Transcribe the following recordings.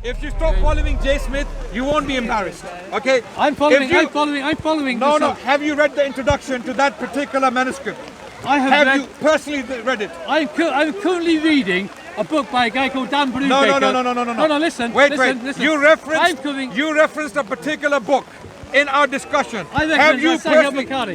If you stop following Jay Smith, you won't be embarrassed. Okay? I'm following. If you- I'm following. No, this no. up. Have you read the introduction to that particular manuscript? I have Have read. you personally read it? I'm currently reading a book by a guy called Dan Brubaker. No, listen. Wait. Listen. You I'm referenced a particular book in our discussion. I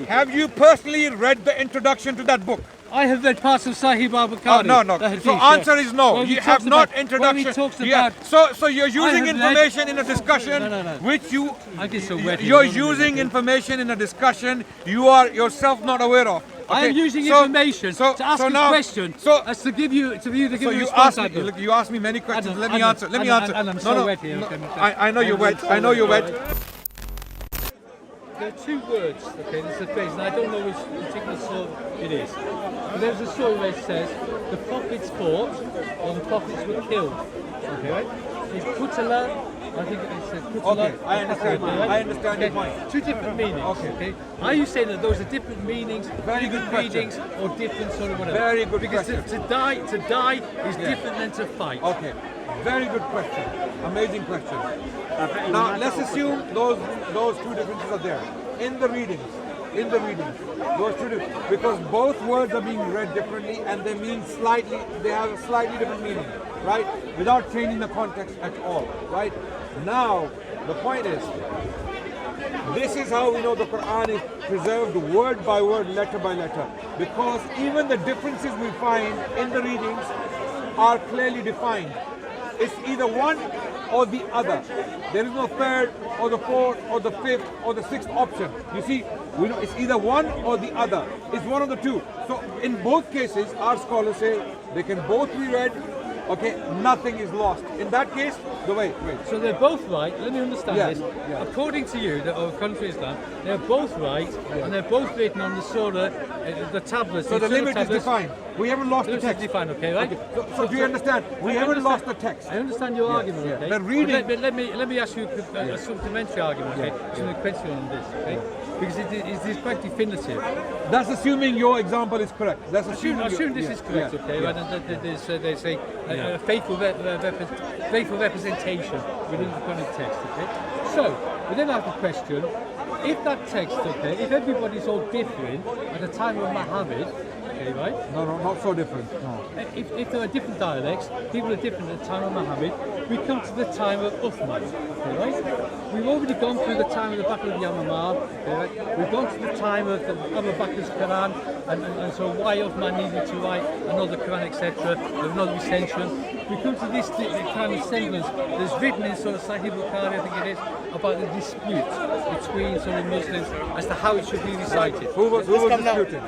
Have you personally read the introduction to that book? I have read parts of Sahih al-Bukhari. No. So answer is no. Where he You have talks not about- introduction. where he talks Yeah. about- So you're using have read- information in a discussion No. which you I get so wet here, you're don't you, using okay? information in a discussion you are yourself not aware of. I Okay? am using So- information so- to ask so a now- question so- as to give you So a you response. asked me. Look, you asked me many questions. Adnan, Let me Adnan, answer. Let me Adnan, answer. Adnan, I'm No, so no. wet here, No, okay, I know you're wet. I know you're wet. There are two words, okay, there's a phrase, and I don't know which particular sort it is. But there's a story where it says, the prophets fought, or the prophets were killed. Okay, right? It's Kutala, I think it says Kutala. Okay, I understand. Right? I understand your point. Two different meanings, Okay. Are you saying that those are different meanings, Very good different question. readings, or different sort of whatever? Very good because question. to die is different than to fight. Okay, very good question. Amazing question. Now let's assume those two differences are there in the readings. Those two different, because both words are being read differently and they have a slightly different meaning, right? Without changing the context at all, right? Now the point is, this is how we know the Quran is preserved word by word, letter by letter, because even the differences we find in the readings are clearly defined. It's either one or the other. There is no third or the fourth or the fifth or the sixth option. You see, we know it's either one or the other. It's one of the two. So in both cases, our scholars say they can both be read. Okay, nothing is lost. In that case, wait. So they're both right. Let me understand Yes, this. yeah. According to you, or according to Islam, they're both right, and they're both written on the surah, the tablets. So the surah limit is tablets. defined. We haven't lost the Limit is text. defined, okay, right? So do you understand? We haven't lost the text. I understand your argument, yeah. okay? The reading- But let me ask you a supplementary argument, okay? Some question on this, okay? Because it is quite definitive. That's assuming your example is correct. That's assuming. Assume this is correct, okay? Right? And they say a faithful representation within the Quranic text, okay? So, we then have the question, if that text, okay, if everybody's all different at the time of Muhammad, okay, right? No, not so different. No. If there are different dialects, people are different at the time of Muhammad, we come to the time of Uthman, okay, right? We've already gone through the time of the Battle of Yamamah, okay, right? We've gone to the time of Abu Bakr's Quran, and so why Uthman needed to write another Quran, etc., another recension. We come to this kind of semblance that's written in sort of Sahih Bukhari, I think it is, about the dispute between sort of Muslims as to how it should be recited. Who was disputing?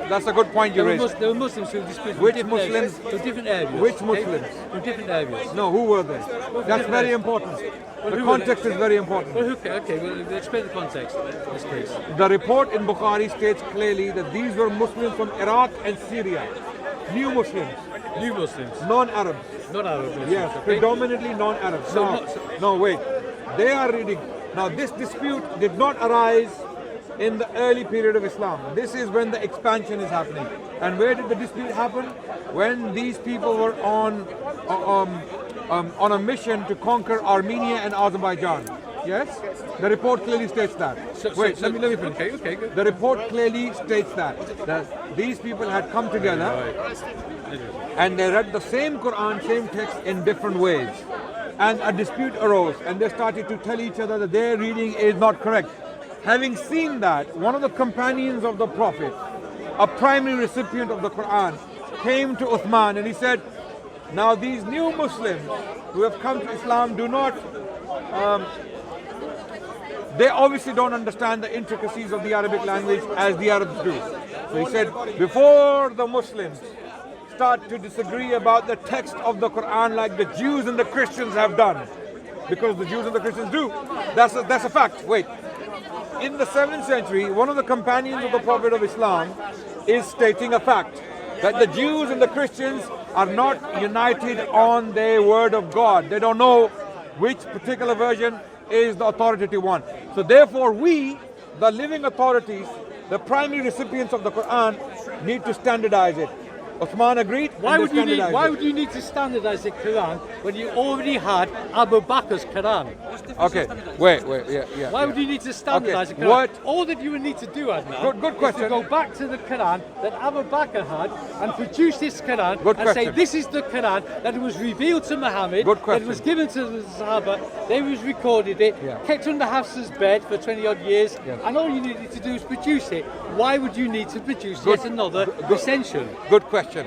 That's a good point you raised. There were Muslims who disputed. Which different Muslims? areas, to different areas. Which okay? Muslims? From different areas. No, who were they? That's very important. The context is very important. Well, okay, well, explain the context, this case. The report in Bukhari states clearly that these were Muslims from Iraq and Syria. New Muslims, New Muslims, non-Arabs. not Arab Muslims. Yes, okay? predominantly non-Arabs. So Now, not- no, wait. They are reading. Now, this dispute did not arise in the early period of Islam. This is when the expansion is happening. And where did the dispute happen? When these people were on a mission to conquer Armenia and Azerbaijan. Yes? The report clearly states that. Let me finish. Okay, good. The report clearly states that these people had come together and they read the same Quran, same text in different ways. And a dispute arose and they started to tell each other that their reading is not correct. Having seen that, one of the companions of the Prophet, a primary recipient of the Quran, came to Uthman and he said, now these new Muslims who have come to Islam do not, they obviously don't understand the intricacies of the Arabic language as the Arabs do. So he said, before the Muslims start to disagree about the text of the Quran like the Jews and the Christians have done, because the Jews and the Christians do, that's a fact. Wait. In the 7th century, one of the companions of the Prophet of Islam is stating a fact, that the Jews and the Christians are not united on their word of God. They don't know which particular version is the authoritative one. So therefore we, the living authorities, the primary recipients of the Quran, need to standardize it. Uthman agreed. Why and would they you need? standardized Why it. would you need to standardise the Quran when you already had Abu Bakr's Quran? Okay, wait, yeah. Why would you need to standardise Okay, the Quran? what- All that you would need to do, Adnan, Good is question. to go back to the Quran that Abu Bakr had and produce this Quran Good and say question. this is the Quran that was revealed to Muhammad, Good that question. was given to the Sahaba, they was recorded it, Yeah. kept under Hafsa's bed for 20 odd years, Yes. and all you needed to do is produce it. Why would you need to produce Good- yet another good- recension? Good question.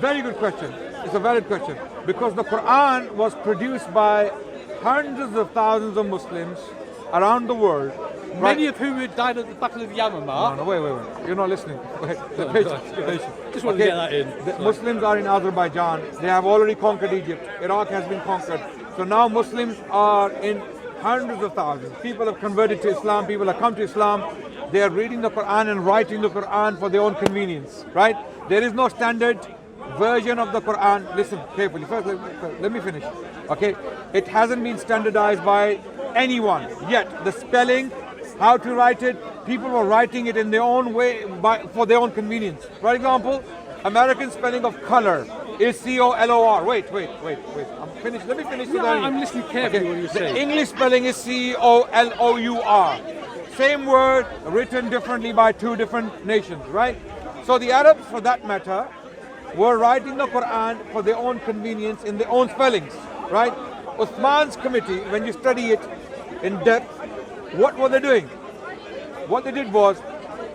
Very good question. It's a valid question. Because the Quran was produced by hundreds of thousands of Muslims around the world. Many of whom had died at the Battle of Yamamah. No, wait. You're not listening. Wait, patience. Just want to get that in. The Muslims are in Azerbaijan. They have already conquered Egypt. Iraq has been conquered. So now Muslims are in hundreds of thousands. People have converted to Islam. People have come to Islam. They are reading the Quran and writing the Quran for their own convenience. Right? There is no standard version of the Quran. Listen carefully. First, let me finish. Okay? It hasn't been standardized by anyone yet. The spelling, how to write it, people were writing it in their own way for their own convenience. For example, American spelling of color is C-O-L-O-R. Wait. I'm finished. Let me finish. Yeah, I'm listening carefully what you The say. English spelling is C-O-L-O-U-R. Same word written differently by two different nations, right? So the Arabs, for that matter, were writing the Quran for their own convenience in their own spellings, right? Uthman's committee, when you study it in depth, what were they doing? What they did was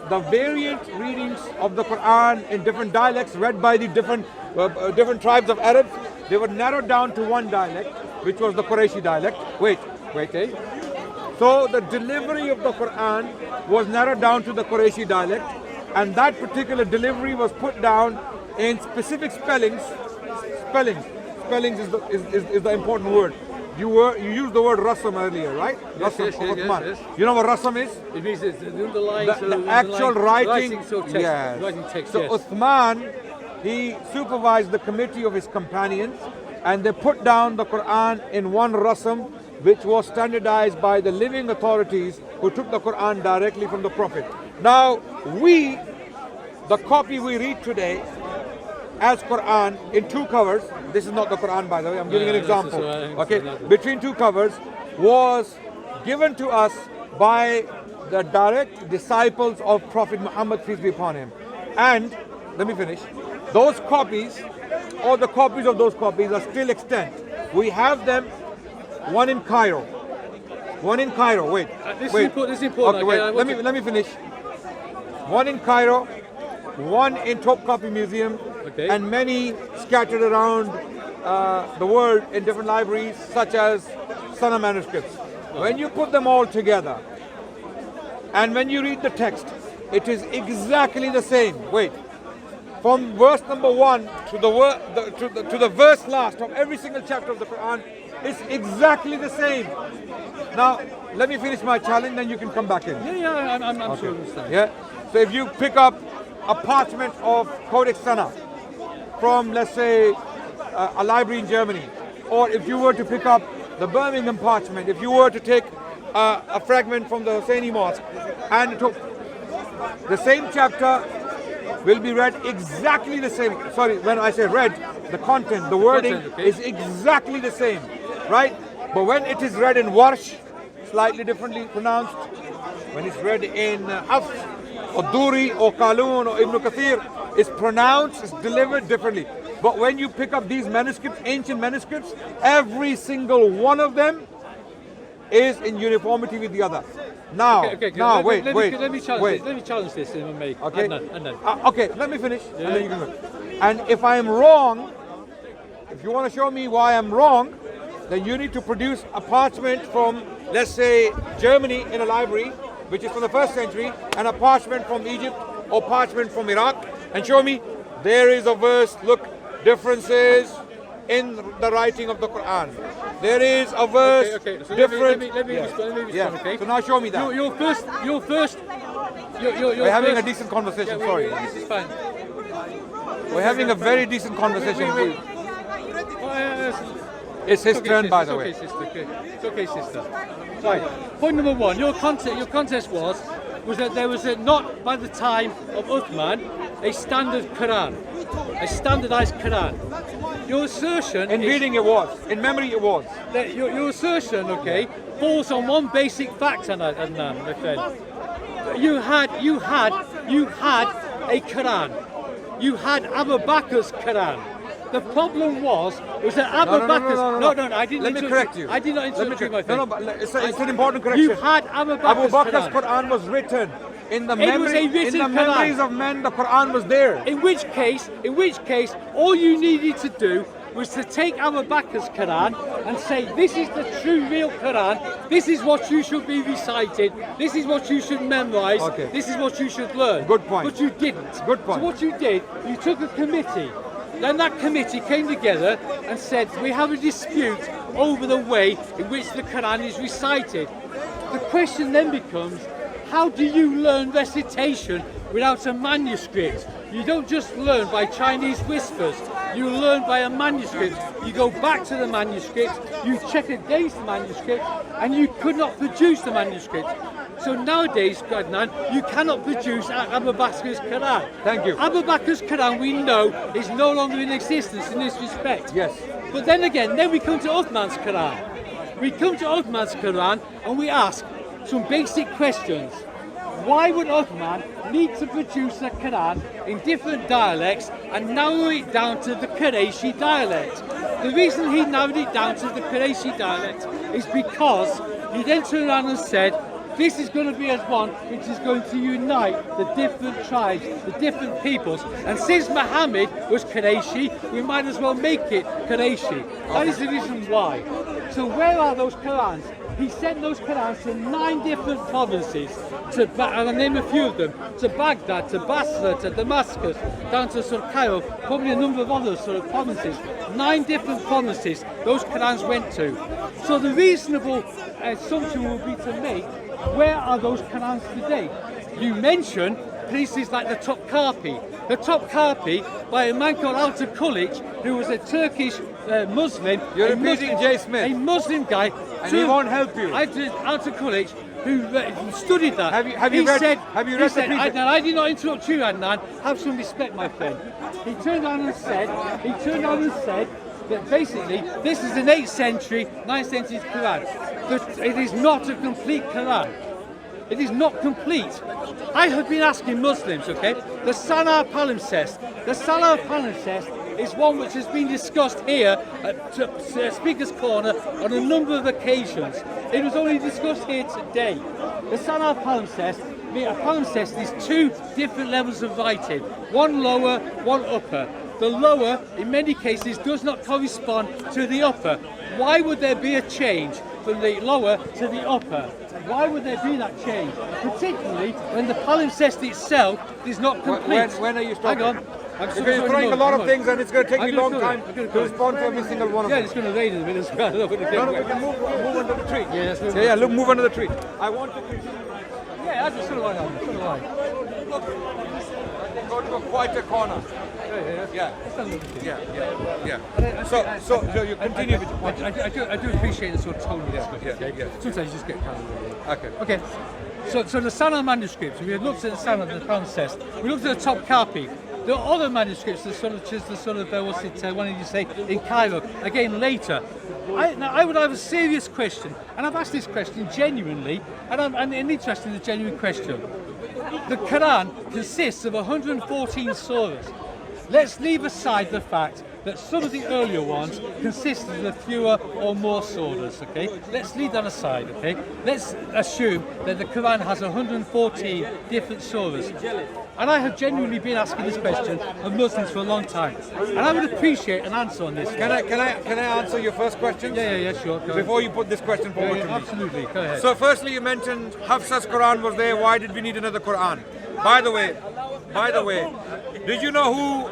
the variant readings of the Quran in different dialects read by the different tribes of Arabs, they were narrowed down to one dialect, which was the Qurayshi dialect. Wait. So the delivery of the Quran was narrowed down to the Qurayshi dialect, and that particular delivery was put down in specific spellings. Spellings is the important word. You used the word rasam earlier, right? Yes, Rasam of Uthman. yes. You know what rasam is? It means it's the underlying, The actual writing. Yes. Writing text, So yes. Uthman, he supervised the committee of his companions, and they put down the Quran in one rasam, which was standardized by the living authorities who took the Quran directly from the Prophet. Now, the copy we read today as Quran in two covers, this is not the Quran by the way, I'm giving an example, okay, between two covers, was given to us by the direct disciples of Prophet Muhammad, peace be upon him. And, let me finish, those copies, or the copies of those copies are still extant. We have them, one in Cairo, wait. This is important. Okay, wait, let me finish. One in Cairo, one in Topkapi Museum, Okay. and many scattered around the world in different libraries, such as Sana manuscripts. When you put them all together, and when you read the text, it is exactly the same. Wait, from verse number 1 to the verse last of every single chapter of the Quran, it's exactly the same. Now, let me finish my challenge, then you can come back in. Yeah, I'm sure I understand. Yeah. So if you pick up a parchment of Codex Sana from, let's say, a library in Germany, or if you were to pick up the Birmingham parchment, if you were to take a fragment from the Husseini Mosque, and it took the same chapter will be read exactly the same. Sorry, when I say read, the content, the wording is exactly the same, right? But when it is read in Warsh, slightly differently pronounced. When it's read in Hafs, or Duri, or Qalun, or Ibn Kathir, it's pronounced, it's delivered differently. But when you pick up these manuscripts, ancient manuscripts, every single one of them is in uniformity with the other. Now, wait. Let me challenge this in my make. Okay. Adnan. Okay, let me finish, and then you can go. And if I am wrong, if you want to show me why I'm wrong, then you need to produce a parchment from, let's say, Germany in a library, which is from the 1st century, and a parchment from Egypt or parchment from Iraq, and show me there is a verse, look, differences in the writing of the Quran. There is a verse So different. Let me respond, okay? So now show me that. You're first. We're having a decent conversation, sorry. This is fine. We're having a very decent conversation. It's his Okay, turn, sister, by the way. It's okay, sister. Right. Point number 1. Your contest was that there was not by the time of Uthman a standard Quran, a standardized Quran. Your assertion In is reading it was. In memory it was. that your assertion, okay, falls on one basic fact, Adnan, my friend. You had a Quran. You had Abu Bakr's Quran. The problem was that Abu Bakr's. No, I didn't. Let me correct you. I did not interrupt you, my friend. No, but it's an important correction. You had Abu Bakr's Quran was written in the It was a written Quran. memories of men. The Quran was there. In which case, all you needed to do was to take Abu Bakr's Quran and say, this is the true, real Quran, this is what you should be recited, this is what you should memorize, Okay. this is what you should learn. Good point. But you didn't. Good point. So what you did, you took a committee, then that committee came together and said, we have a dispute over the way in which the Quran is recited. The question then becomes, how do you learn recitation without a manuscript? You don't just learn by Chinese whispers. You learn by a manuscript. You go back to the manuscript, you check against the manuscript, and you could not produce the manuscript. So nowadays, Adnan, you cannot produce Abu Bakr's Quran. Thank you. Abu Bakr's Quran, we know, is no longer in existence in this respect. Yes. But then again, then we come to Uthman's Quran. We come to Uthman's Quran and we ask some basic questions. Why would Uthman need to produce a Quran in different dialects and narrow it down to the Qurayshi dialect? The reason he narrowed it down to the Qurayshi dialect is because he then turned around and said, this is going to be as one which is going to unite the different tribes, the different peoples. And since Muhammad was Qurayshi, we might as well make it Qurayshi. That is the reason why. So where are those Qurans? He sent those Qurans to 9 different provinces, and I'll name a few of them, to Baghdad, to Basra, to Damascus, down to sort of Cairo, probably a number of other sort of provinces. 9 different provinces those Qurans went to. So the reasonable assumption would be to make, where are those Qurans today? You mentioned places like the Topkapi. The Topkapi by a man called Alta Kulic, who was a Turkish Muslim. You're repeating J. Smith. A Muslim guy. And he won't help you. Alta Kulic, who studied that. Have you read the piece? Adnan, I did not interrupt you, Adnan. Have some respect, my friend. He turned around and said that basically this is an 8th century, 9th century Quran. But it is not a complete Quran. It is not complete. I have been asking Muslims, okay, the Salah Palimpsest. The Salah Palimpsest is one which has been discussed here at Speaker's Corner on a number of occasions. It was only discussed here today. The Salah Palimpsest, a palimpsest is 2 different levels of writing, one lower, one upper. The lower, in many cases, does not correspond to the upper. Why would there be a change from the lower to the upper? Why would there be that change? Particularly when the palimpsest itself is not complete. When are you stopping? Hang on. Because you're throwing a lot of things and it's going to take me a long time to respond to every single one of them. Yeah, it's going to rain in a minute as well. No, we can move under the tree. Yeah, let's move. Look, move under the tree. I want to continue. Yeah, that's a sort of line. Go to a quieter corner. Yeah. So you continue with your point. I do appreciate the sort of tone of this. Yeah. Sometimes you just get carried away. Okay. So the Sana manuscripts, we looked at the Sana of the palimpsest, we looked at the Topkapi. There are other manuscripts, what's it, what did you say, in Cairo, again later. I would have a serious question, and I've asked this question genuinely, and I'm interested in the genuine question. The Quran consists of 114 surahs. Let's leave aside the fact that some of the earlier ones consisted of fewer or more surahs, okay? Let's leave that aside, okay? Let's assume that the Quran has 114 different surahs. And I have genuinely been asking this question of Muslims for a long time. And I would appreciate an answer on this. Can I answer your first question? Yeah, sure. Before you put this question forward to me. Absolutely, go ahead. So firstly you mentioned Hafsa's Quran was there, why did we need another Quran? By the way, did you know who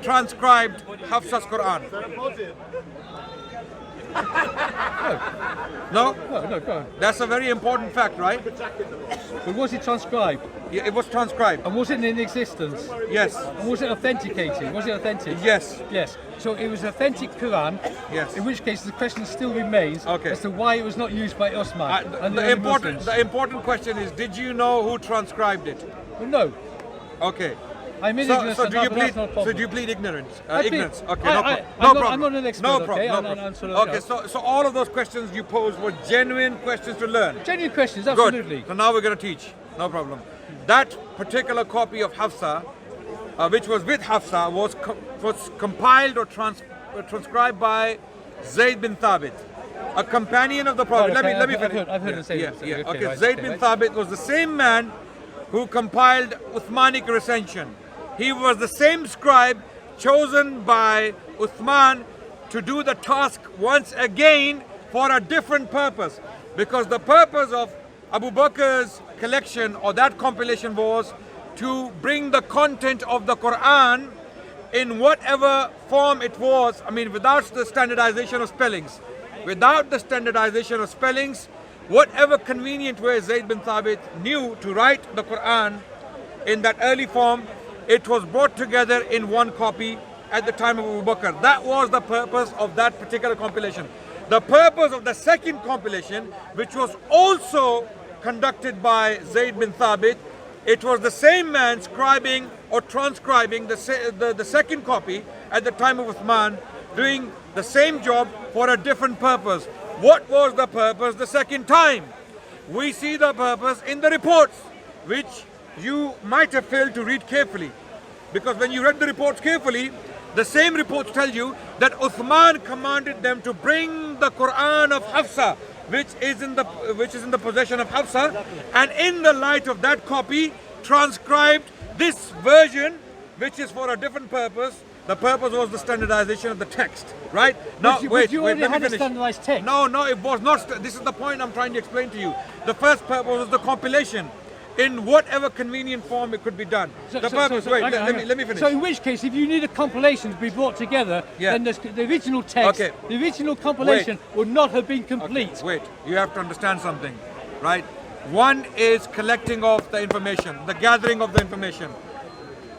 transcribed Hafsa's Quran? No? No, go on. That's a very important fact, right? But was it transcribed? Yeah, it was transcribed. And was it in existence? Yes. And was it authenticated? Was it authentic? Yes. Yes. So it was authentic Quran. Yes. In which case the question still remains as to why it was not used by Osman. The important question is, did you know who transcribed it? Well, no. Okay. I'm in So, ignorance. so of do that, you but plead? that's not a So problem. do you plead ignorance? I plead- Ignorance. Okay, I- no I- problem. I'm No not- problem. I'm not an expert, No okay? problem. No And problem. I'm sort of, Okay, so all of those questions you posed were genuine questions to learn. Genuine questions, Good. absolutely. So now we're going to teach. No problem. That particular copy of Hafsa, which was with Hafsa, was compiled or transcribed by Zayd bin Thabit, a companion of the Prophet. Right, okay, Let me I've finish. heard the same. Yeah. Okay, Okay. right, Zayd okay, bin right. Thabit was the same man who compiled Uthmanic recension. He was the same scribe chosen by Uthman to do the task once again for a different purpose. Because the purpose of Abu Bakr's collection or that compilation was to bring the content of the Quran in whatever form it was, I mean, without the standardization of spellings. Without the standardization of spellings, whatever convenient way Zayd bin Thabit knew to write the Quran in that early form, it was brought together in one copy at the time of Abu Bakr. That was the purpose of that particular compilation. The purpose of the second compilation, which was also conducted by Zayd bin Thabit, it was the same man scribing or transcribing the second copy at the time of Uthman, doing the same job for a different purpose. What was the purpose the second time? We see the purpose in the reports, which you might have failed to read carefully. Because when you read the reports carefully, the same reports tell you that Uthman commanded them to bring the Quran of Hafsa, which is in the possession of Hafsa, and in the light of that copy, transcribed this version, which is for a different purpose. The purpose was the standardization of the text, right? Now, But you already let me had a finish. standardized text. No, it was not. This is the point I'm trying to explain to you. The first purpose was the compilation in whatever convenient form it could be done. Let me finish. So in which case, if you need a compilation to be brought together, Yeah. then the original text, Okay. the original compilation would not have been complete. Wait, you have to understand something, right? One is collecting of the information, the gathering of the information.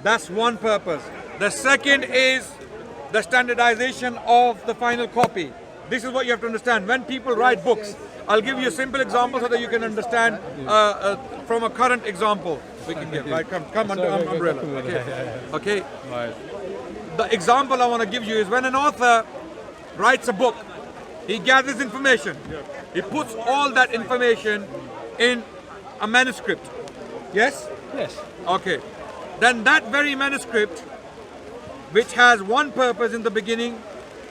That's one purpose. The second is the standardization of the final copy. This is what you have to understand. When people write books, I'll give you a simple example so that you can understand from a current example we can give. Right? Come under umbrella. Okay. Right. The example I want to give you is when an author writes a book, he gathers information. He puts all that information in a manuscript. Yes? Yes. Okay. Then that very manuscript, which has one purpose in the beginning,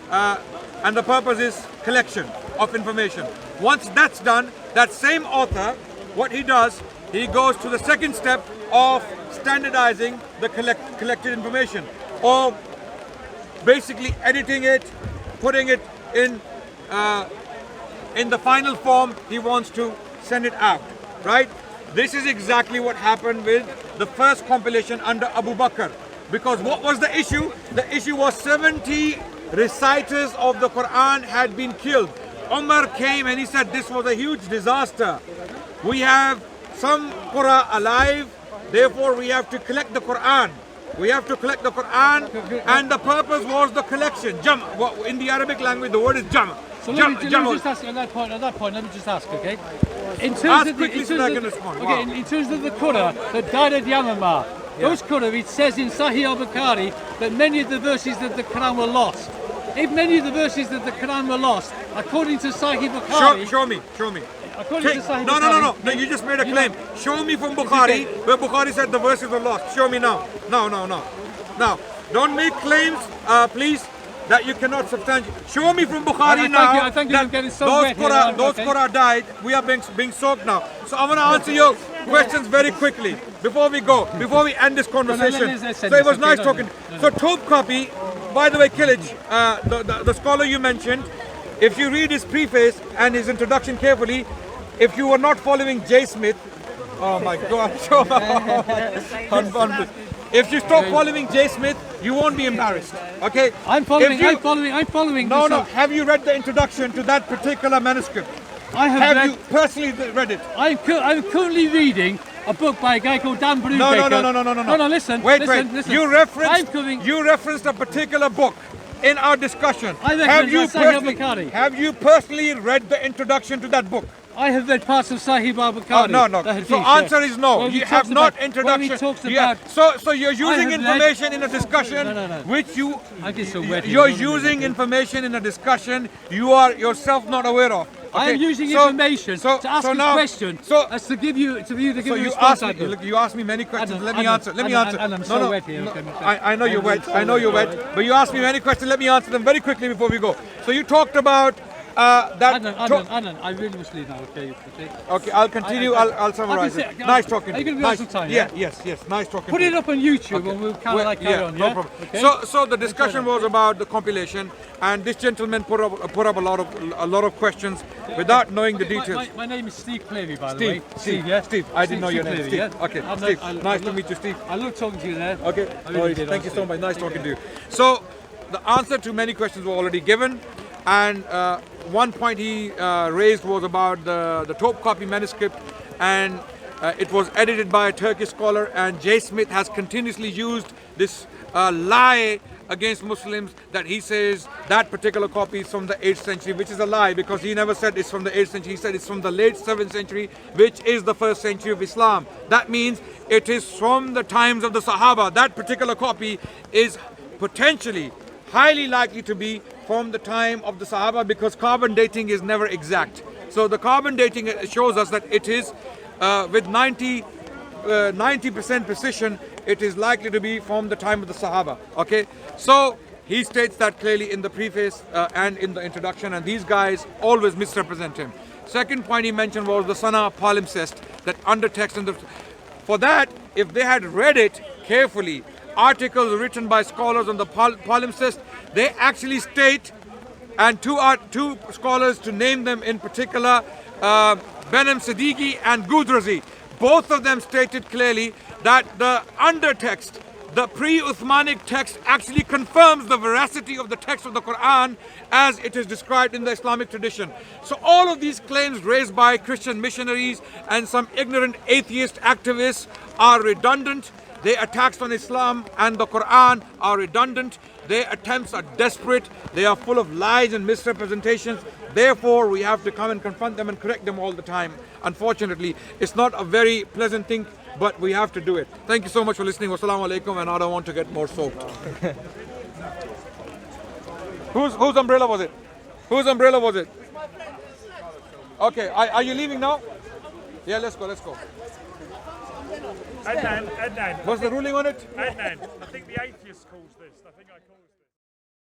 and the purpose is collection of information. Once that's done, that same author, what he does, he goes to the second step of standardizing the collected information, or basically editing it, putting it in the final form he wants to send it out, right? This is exactly what happened with the first compilation under Abu Bakr. Because what was the issue? The issue was 70 reciters of the Quran had been killed. Umar came and he said this was a huge disaster. We have some Qur'an alive, therefore we have to collect the Quran. We have to collect the Quran, and the purpose was the collection. Jam. In the Arabic language, the word is jam. So let me just ask at that point, let me just ask, okay? In terms Ask of quickly so that I can respond. Okay, Wow. in terms of the Qur'an that died at Yamamah, those Qur'an, it says in Sahih al-Bukhari that many of the verses of the Quran were lost. If many of the verses of the Quran were lost, according to Sahih Bukhari... Show me. According to Sahih No, Bukhari... no, you just made a claim. Show me from Bukhari where Bukhari said the verses were lost. Show me now. No. Now, don't make claims, please, that you cannot substantiate. Show me from Bukhari now. I thank you that for getting so those wet here, Qur'an okay. died. We are being soaked now. So I want to answer your questions very quickly before we end this conversation. let's So end it this, was okay, nice no, talking. no. So Tobkapi, by the way, Killage, the scholar you mentioned, if you read his preface and his introduction carefully, if you were not following J. Smith, oh my God, if you stop following J. Smith, you won't be embarrassed. Okay? I'm following. No. Have you read the introduction to that particular manuscript? I Have you personally read it? I'm currently reading a book by a guy called Dan Brubaker. No. No, listen. Wait. Listen. You referenced a particular book in our discussion, I reckon have you it's Sahih al-Bukhari. have you personally read the introduction to that book? I have read parts of Sahih al-Bukhari. No, no. the hadith, So yeah. answer is no. Where he You have talks not about- introduction. where he talks Yeah. about- So you're using have information in a discussion No. which you I get so wet here, you're don't I? using information in a discussion you are yourself not aware of. I am Okay? using So- information so- to ask so a now- question so- as to give you So a you response. asked me, look, you asked me many questions. Adnan, Let me Adnan, answer. Let me Adnan, answer. Adnan, I'm so wet here, okay, I know you're wet. so I know you're wet, wet. But you asked me many questions. Let me answer them very quickly before we go. So you talked about that. Adnan, I really must leave now. Okay. Okay, I'll continue. I'll summarize I'll it. be- Nice talking. Are you to going to be Nice. on some time? Yeah. Yes. Nice talking. Put to it you. up on YouTube and we'll kind of like carry on. No Yeah. problem. Okay? So the discussion was about the compilation, and this gentleman put up a lot of questions without knowing the details. My name is Steve Cleary, by the way. Steve, yeah. Steve. I didn't know your name. Cleary, Steve. yeah. Okay, Adnan, Steve. Nice to meet you, Steve. I love talking to you there. Okay. I really did, Thank you so honestly. much. Nice talking to you. So the answer to many questions were already given, and one point he raised was about the top copy manuscript, and it was edited by a Turkish scholar, and J. Smith has continuously used this lie against Muslims that he says that particular copy is from the 8th century, which is a lie, because he never said it's from the 8th century. He said it's from the late 7th century, which is the 1st century of Islam. That means it is from the times of the Sahaba. That particular copy is potentially highly likely to be from the time of the Sahaba, because carbon dating is never exact. So the carbon dating shows us that it is with 90% precision, it is likely to be from the time of the Sahaba. Okay, so he states that clearly in the preface and in the introduction, and these guys always misrepresent him. Second point he mentioned was the Sana palimpsest, that undertext in the. For that, if they had read it carefully, articles written by scholars on the palimpsest, they actually state, and two scholars to name them in particular, Benem Siddiqui and Gudrazi, both of them stated clearly that the undertext, the pre-Uthmanic text, actually confirms the veracity of the text of the Quran as it is described in the Islamic tradition. So all of these claims raised by Christian missionaries and some ignorant atheist activists are redundant. Their attacks on Islam and the Quran are redundant. Their attempts are desperate. They are full of lies and misrepresentations. Therefore, we have to come and confront them and correct them all the time. Unfortunately, it's not a very pleasant thing, but we have to do it. Thank you so much for listening. Wassalamu alaikum, and I don't want to get more soaked. Whose umbrella was it? Whose umbrella was it? Okay, are you leaving now? Yeah, let's go. Adnan. What's the ruling on it? Adnan. I think the atheist calls this. I think I call